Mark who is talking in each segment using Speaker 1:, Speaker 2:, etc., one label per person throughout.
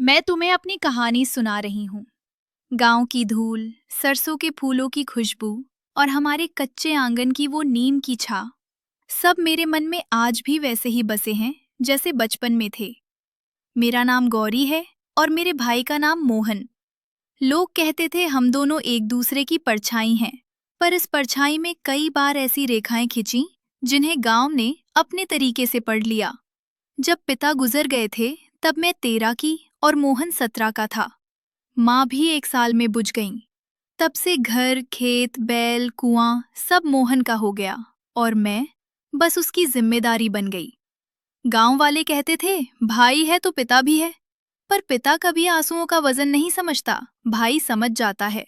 Speaker 1: मैं तुम्हें अपनी कहानी सुना रही हूँ। गांव की धूल, सरसों के फूलों की खुशबू और हमारे कच्चे आंगन की वो नीम की छा, सब मेरे मन में आज भी वैसे ही बसे हैं जैसे बचपन में थे। मेरा नाम गौरी है और मेरे भाई का नाम मोहन। लोग कहते थे हम दोनों एक दूसरे की परछाई हैं, पर इस परछाई में कई बार ऐसी रेखाएं खिंची जिन्हें गांव ने अपने तरीके से पढ़ लिया। जब पिता गुजर गए थे तब मैं 13 की और मोहन 17 का था। माँ भी 1 साल में बुझ गईं। तब से घर, खेत, बैल, कुआं सब मोहन का हो गया और मैं बस उसकी जिम्मेदारी बन गई। गांव वाले कहते थे भाई है तो पिता भी है, पर पिता कभी आंसुओं का वजन नहीं समझता, भाई समझ जाता है।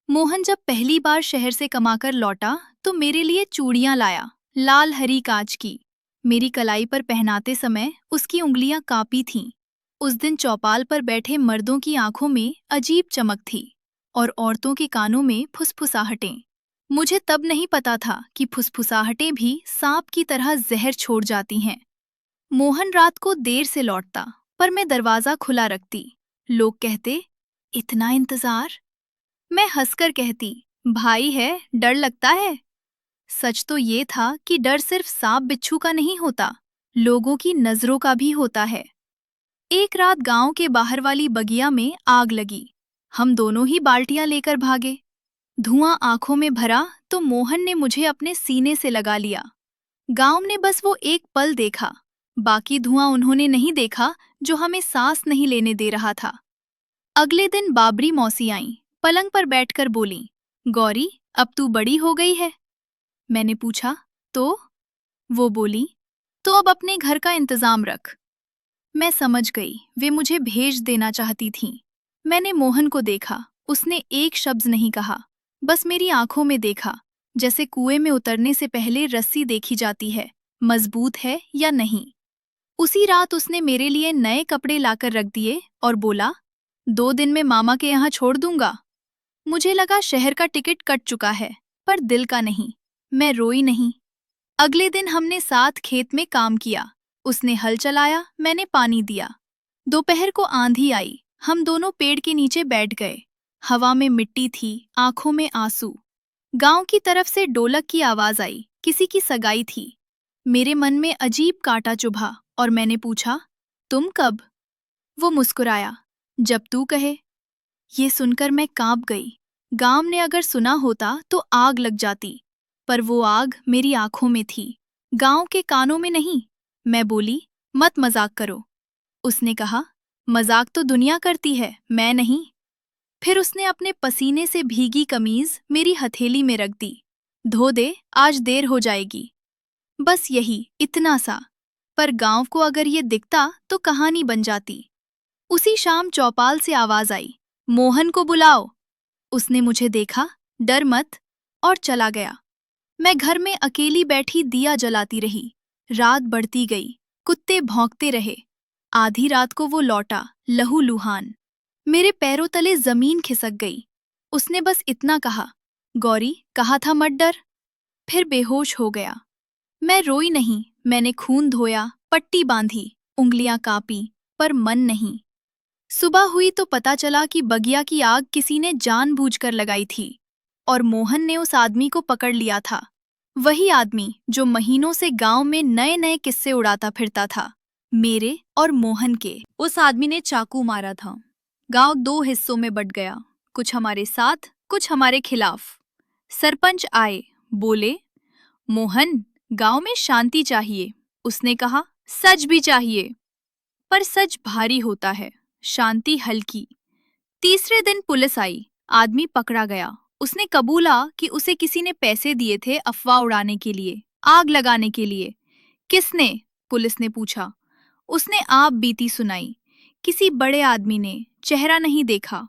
Speaker 1: मोहन जब पहली बार शहर से कमाकर लौटा तो मेरे लिए चूड़ियां लाया, लाल हरी कांच की। मेरी कलाई पर पहनाते समय उसकी उंगलियां कांपी थीं। उस दिन चौपाल पर बैठे मर्दों की आंखों में अजीब चमक थी और औरतों के कानों में फुसफुसाहटें। मुझे तब नहीं पता था कि फुसफुसाहटें भी सांप की तरह जहर छोड़ जाती हैं। मोहन रात को देर से लौटता, पर मैं दरवाजा खुला रखती। लोग कहते, इतना इंतजार? मैं हंसकर कहती, भाई है, डर लगता है। सच तो ये था कि डर सिर्फ सांप बिच्छू का नहीं होता, लोगों की नजरों का भी होता है। एक रात गांव के बाहर वाली बगिया में आग लगी। हम दोनों ही बाल्टियां लेकर भागे। धुआं आंखों में भरा तो मोहन ने मुझे अपने सीने से लगा लिया। गांव ने बस वो एक पल देखा, बाकी धुआं उन्होंने नहीं देखा जो हमें सांस नहीं लेने दे रहा था। अगले दिन बाबरी मौसी आईं, पलंग पर बैठकर बोलीं, गौरी, अब तू बड़ी हो गई है। मैंने पूछा, तो? वो बोली, तो अब अपने घर का इंतजाम रख। मैं समझ गई, वे मुझे भेज देना चाहती थीं। मैंने मोहन को देखा, उसने एक शब्द नहीं कहा, बस मेरी आंखों में देखा, जैसे कुएं में उतरने से पहले रस्सी देखी जाती है, मजबूत है या नहीं। उसी रात उसने मेरे लिए नए कपड़े लाकर रख दिए और बोला, 2 दिन में मामा के यहाँ छोड़ दूंगा। मुझे लगा शहर का टिकट कट चुका है, पर दिल का नहीं। मैं रोई नहीं। अगले दिन हमने साथ खेत में काम किया। उसने हल चलाया, मैंने पानी दिया। दोपहर को आंधी आई, हम दोनों पेड़ के नीचे बैठ गए। हवा में मिट्टी थी, आंखों में आंसू। गांव की तरफ से ढोलक की आवाज आई, किसी की सगाई थी। मेरे मन में अजीब कांटा चुभा और मैंने पूछा, तुम कब? वो मुस्कुराया, जब तू कहे। ये सुनकर मैं कांप गई। गांव ने अगर सुना होता तो आग लग जाती, पर वो आग मेरी आंखों में थी, गांव के कानों में नहीं। मैं बोली, मत मजाक करो। उसने कहा, मजाक तो दुनिया करती है, मैं नहीं। फिर उसने अपने पसीने से भीगी कमीज मेरी हथेली में रख दी। धो दे, आज देर हो जाएगी। बस यही, इतना सा। पर गांव को अगर ये दिखता तो कहानी बन जाती। उसी शाम चौपाल से आवाज आई, मोहन को बुलाओ। उसने मुझे देखा, डर मत, और चला गया। मैं घर में अकेली बैठी दिया जलाती रही। रात बढ़ती गई, कुत्ते भौंकते रहे। आधी रात को वो लौटा, लहूलुहान। मेरे पैरों तले जमीन खिसक गई। उसने बस इतना कहा, गौरी, कहा था मत डर। फिर बेहोश हो गया। मैं रोई नहीं, मैंने खून धोया, पट्टी बांधी, उंगलियां कांपी, पर मन नहीं। सुबह हुई तो पता चला कि बगिया की आग किसी ने जानबूझकर लगाई थी और मोहन ने उस आदमी को पकड़ लिया था। वही आदमी जो महीनों से गांव में नए नए किस्से उड़ाता फिरता था, मेरे और मोहन के। उस आदमी ने चाकू मारा था। गांव 2 हिस्सों में बंट गया, कुछ हमारे साथ, कुछ हमारे खिलाफ। सरपंच आए, बोले, मोहन, गांव में शांति चाहिए। उसने कहा, सच भी चाहिए, पर सच भारी होता है, शांति हल्की। तीसरे दिन पुलिस आई, आदमी पकड़ा गया। उसने कबूला कि उसे किसी ने पैसे दिए थे अफवाह उड़ाने के लिए, आग लगाने के लिए। किसने? पुलिस ने पूछा। उसने आप बीती सुनाई, किसी बड़े आदमी ने, चेहरा नहीं देखा।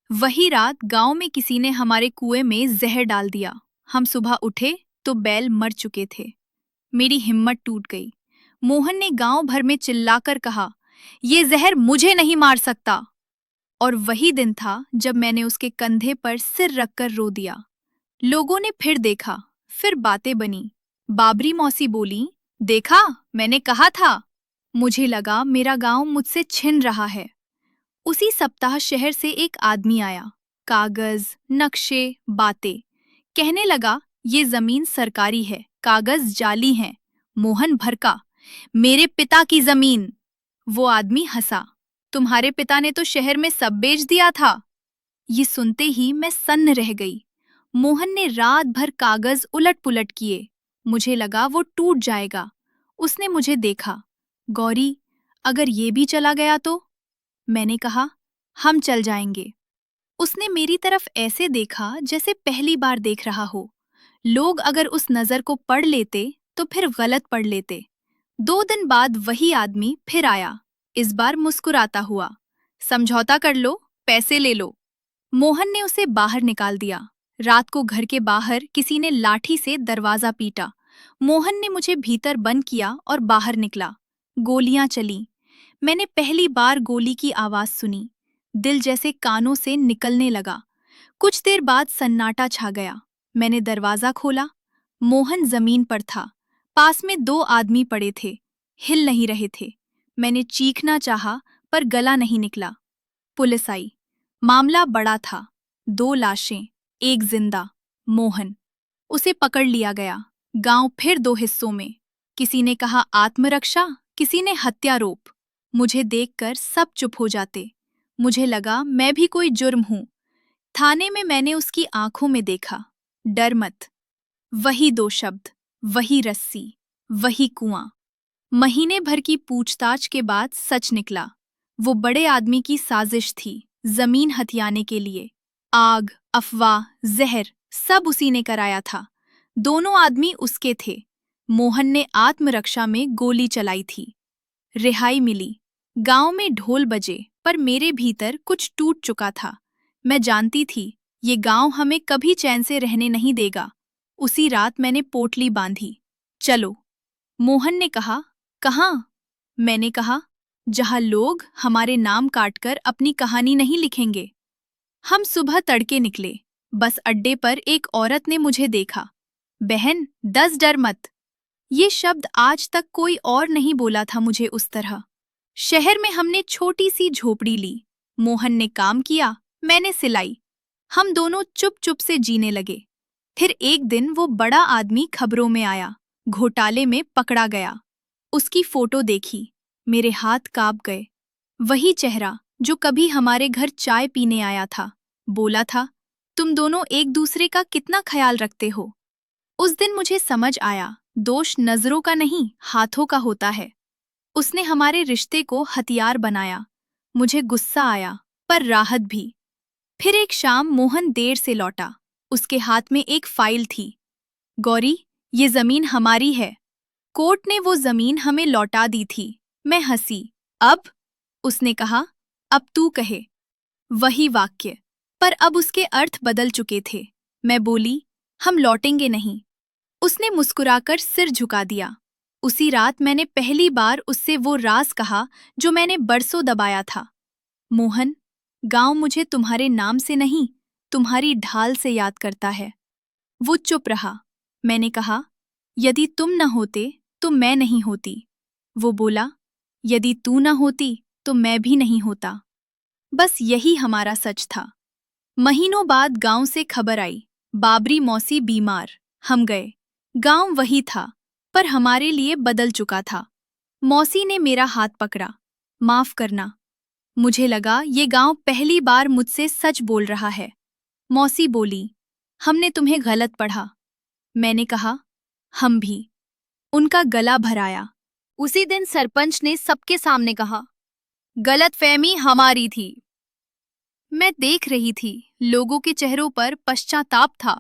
Speaker 1: वही रात गांव में किसी ने हमारे कुएं में जहर डाल दिया। हम सुबह उठे तो बैल मर चुके थे। मेरी हिम्मत टूट गई। मोहन ने गांव भर में चिल्लाकर कहा, ये जहर मुझे नहीं मार सकता। और वही दिन था जब मैंने उसके कंधे पर सिर रखकर रो दिया। लोगों ने फिर देखा, फिर बातें बनी। बाबरी मौसी बोली, देखा, मैंने कहा था। मुझे लगा मेरा गांव मुझसे छिन रहा है। उसी सप्ताह शहर से एक आदमी आया। कागज, नक्शे, बातें। कहने लगा, ये जमीन सरकारी है, कागज जाली हैं। मोहन भड़का, मेरे पिता की जमीन। वो आदमी हंसा, तुम्हारे पिता ने तो शहर में सब बेच दिया था। ये सुनते ही मैं सन्न रह गई। मोहन ने रात भर कागज उलट पुलट किए। मुझे लगा वो टूट जाएगा। उसने मुझे देखा। गौरी, अगर ये भी चला गया तो? मैंने कहा, हम चल जाएंगे। उसने मेरी तरफ ऐसे देखा जैसे पहली बार देख रहा हो। लोग अगर उस नजर को पढ़ लेते तो फिर गलत पढ़ लेते। 2 दिन बाद वही आदमी फिर आया, इस बार मुस्कुराता हुआ। समझौता कर लो, पैसे ले लो। मोहन ने उसे बाहर निकाल दिया। रात को घर के बाहर किसी ने लाठी से दरवाजा पीटा। मोहन ने मुझे भीतर बंद किया और बाहर निकला। गोलियां चलीं। मैंने पहली बार गोली की आवाज सुनी। दिल जैसे कानों से निकलने लगा। कुछ देर बाद सन्नाटा छा गया। मैंने दरवाजा खोला। मोहन जमीन पर था। पास में 2 आदमी पड़े थे, हिल नहीं रहे थे। मैंने चीखना चाहा पर गला नहीं निकला। पुलिस आई। मामला बड़ा था। 2 लाशें, एक जिंदा। मोहन। उसे पकड़ लिया गया। गांव फिर 2 हिस्सों में। किसी ने कहा आत्मरक्षा, किसी ने हत्यारोप। मुझे देखकर सब चुप हो जाते। मुझे लगा मैं भी कोई जुर्म हूं। थाने में मैंने उसकी आंखों में देखा, डर मत। वही 2 शब्द, वही रस्सी, वही कुआं। महीने भर की पूछताछ के बाद सच निकला। वो बड़े आदमी की साजिश थी, जमीन हथियाने के लिए। आग, अफवाह, जहर सब उसी ने कराया था। दोनों आदमी उसके थे। मोहन ने आत्मरक्षा में गोली चलाई थी। रिहाई मिली। गांव में ढोल बजे, पर मेरे भीतर कुछ टूट चुका था। मैं जानती थी, ये गांव हमें कभी चैन से रहने नहीं देगा। उसी रात मैंने पोटली बांधी। चलो। मोहन ने कहा, कहाँ? मैंने कहा, जहां लोग हमारे नाम काटकर अपनी कहानी नहीं लिखेंगे। हम सुबह तड़के निकले। बस अड्डे पर एक औरत ने मुझे देखा। बहन, 10 डर मत। ये शब्द आज तक कोई और नहीं बोला था मुझे उस तरह। शहर में हमने छोटी सी झोपड़ी ली। मोहन ने काम किया, मैंने सिलाई। हम दोनों चुप चुप से जीने लगे। फिर एक दिन वो बड़ा आदमी खबरों में आया, घोटाले में पकड़ा गया। उसकी फोटो देखी, मेरे हाथ कांप गए। वही चेहरा जो कभी हमारे घर चाय पीने आया था। बोला था, तुम दोनों एक दूसरे का कितना ख्याल रखते हो। उस दिन मुझे समझ आया, दोष नजरों का नहीं, हाथों का होता है। उसने हमारे रिश्ते को हथियार बनाया। मुझे गुस्सा आया, पर राहत भी। फिर एक शाम मोहन देर से लौटा। उसके हाथ में एक फाइल थी। गौरी, ये जमीन हमारी है। कोर्ट ने वो जमीन हमें लौटा दी थी। मैं हंसी। अब? उसने कहा, अब तू कहे। वही वाक्य, पर अब उसके अर्थ बदल चुके थे। मैं बोली, हम लौटेंगे नहीं। उसने मुस्कुराकर सिर झुका दिया। उसी रात मैंने पहली बार उससे वो राज कहा जो मैंने बरसों दबाया था। मोहन, गांव मुझे तुम्हारे नाम से नहीं, तुम्हारी ढाल से याद करता है। वो चुप रहा। मैंने कहा, यदि तुम न होते तो मैं नहीं होती। वो बोला, यदि तू न होती तो मैं भी नहीं होता। बस यही हमारा सच था। महीनों बाद गांव से खबर आई, बाबरी मौसी बीमार। हम गए। गांव वही था, पर हमारे लिए बदल चुका था। मौसी ने मेरा हाथ पकड़ा। माफ करना। मुझे लगा ये गांव पहली बार मुझसे सच बोल रहा है। मौसी बोली, हमने तुम्हें गलत पढ़ा। मैंने कहा, हम भी। उनका गला भर आया। उसी दिन सरपंच ने सबके सामने कहा, गलतफहमी हमारी थी। मैं देख रही थी, लोगों के चेहरों पर पश्चाताप था।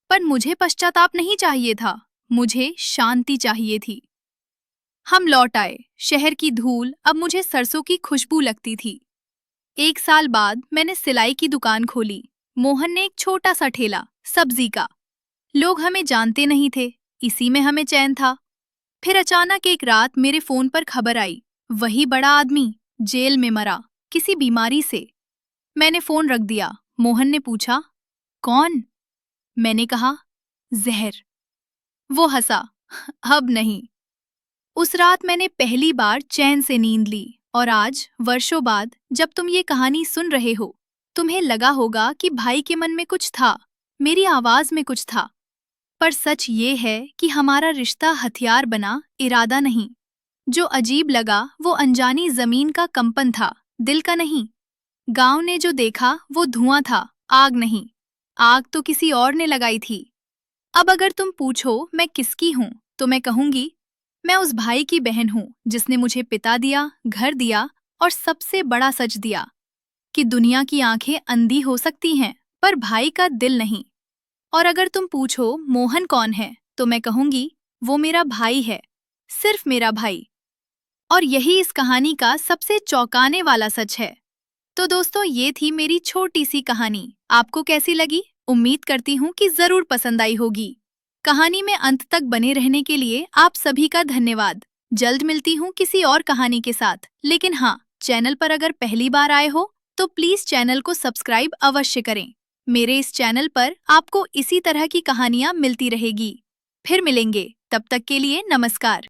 Speaker 1: पर मुझे पश्चाताप नहीं चाहिए था, मुझे शांति चाहिए थी। हम लौट आए। शहर की धूल अब मुझे सरसों की खुशबू लगती थी। 1 साल बाद मैंने सिलाई की दुकान खोली। मोहन ने एक छोटा सा ठेला, सब्जी का। लोग हमें जानते नहीं थे, इसी में हमें चैन था। फिर अचानक एक रात मेरे फोन पर खबर आई, वही बड़ा आदमी जेल में मरा, किसी बीमारी से। मैंने फोन रख दिया। मोहन ने पूछा, कौन? मैंने कहा, जहर। वो हंसा, अब नहीं। उस रात मैंने पहली बार चैन से नींद ली और आज वर्षों बाद जब तुम ये कहानी सुन रहे हो, तुम्हें लगा होगा कि भाई के मन में कुछ था, मेरी आवाज में कुछ था। पर सच ये है कि हमारा रिश्ता हथियार बना, इरादा नहीं। जो अजीब लगा वो अनजानी जमीन का कंपन था, दिल का नहीं। गांव ने जो देखा वो धुआं था, आग नहीं। आग तो किसी और ने लगाई थी। अब अगर तुम पूछो मैं किसकी हूं, तो मैं कहूंगी मैं उस भाई की बहन हूं जिसने मुझे पिता दिया, घर दिया और सबसे बड़ा सच दिया कि दुनिया की आंखें अंधी हो सकती हैं, पर भाई का दिल नहीं। और अगर तुम पूछो मोहन कौन है, तो मैं कहूंगी वो मेरा भाई है, सिर्फ मेरा भाई। और यही इस कहानी का सबसे चौंकाने वाला सच है। तो दोस्तों, ये थी मेरी छोटी सी कहानी। आपको कैसी लगी? उम्मीद करती हूँ कि जरूर पसंद आई होगी। कहानी में अंत तक बने रहने के लिए आप सभी का धन्यवाद। जल्द मिलती हूँ किसी और कहानी के साथ। लेकिन हाँ, चैनल पर अगर पहली बार आए हो तो प्लीज चैनल को सब्सक्राइब अवश्य करें। मेरे इस चैनल पर आपको इसी तरह की कहानियाँ मिलती रहेगी। फिर मिलेंगे, तब तक के लिए नमस्कार।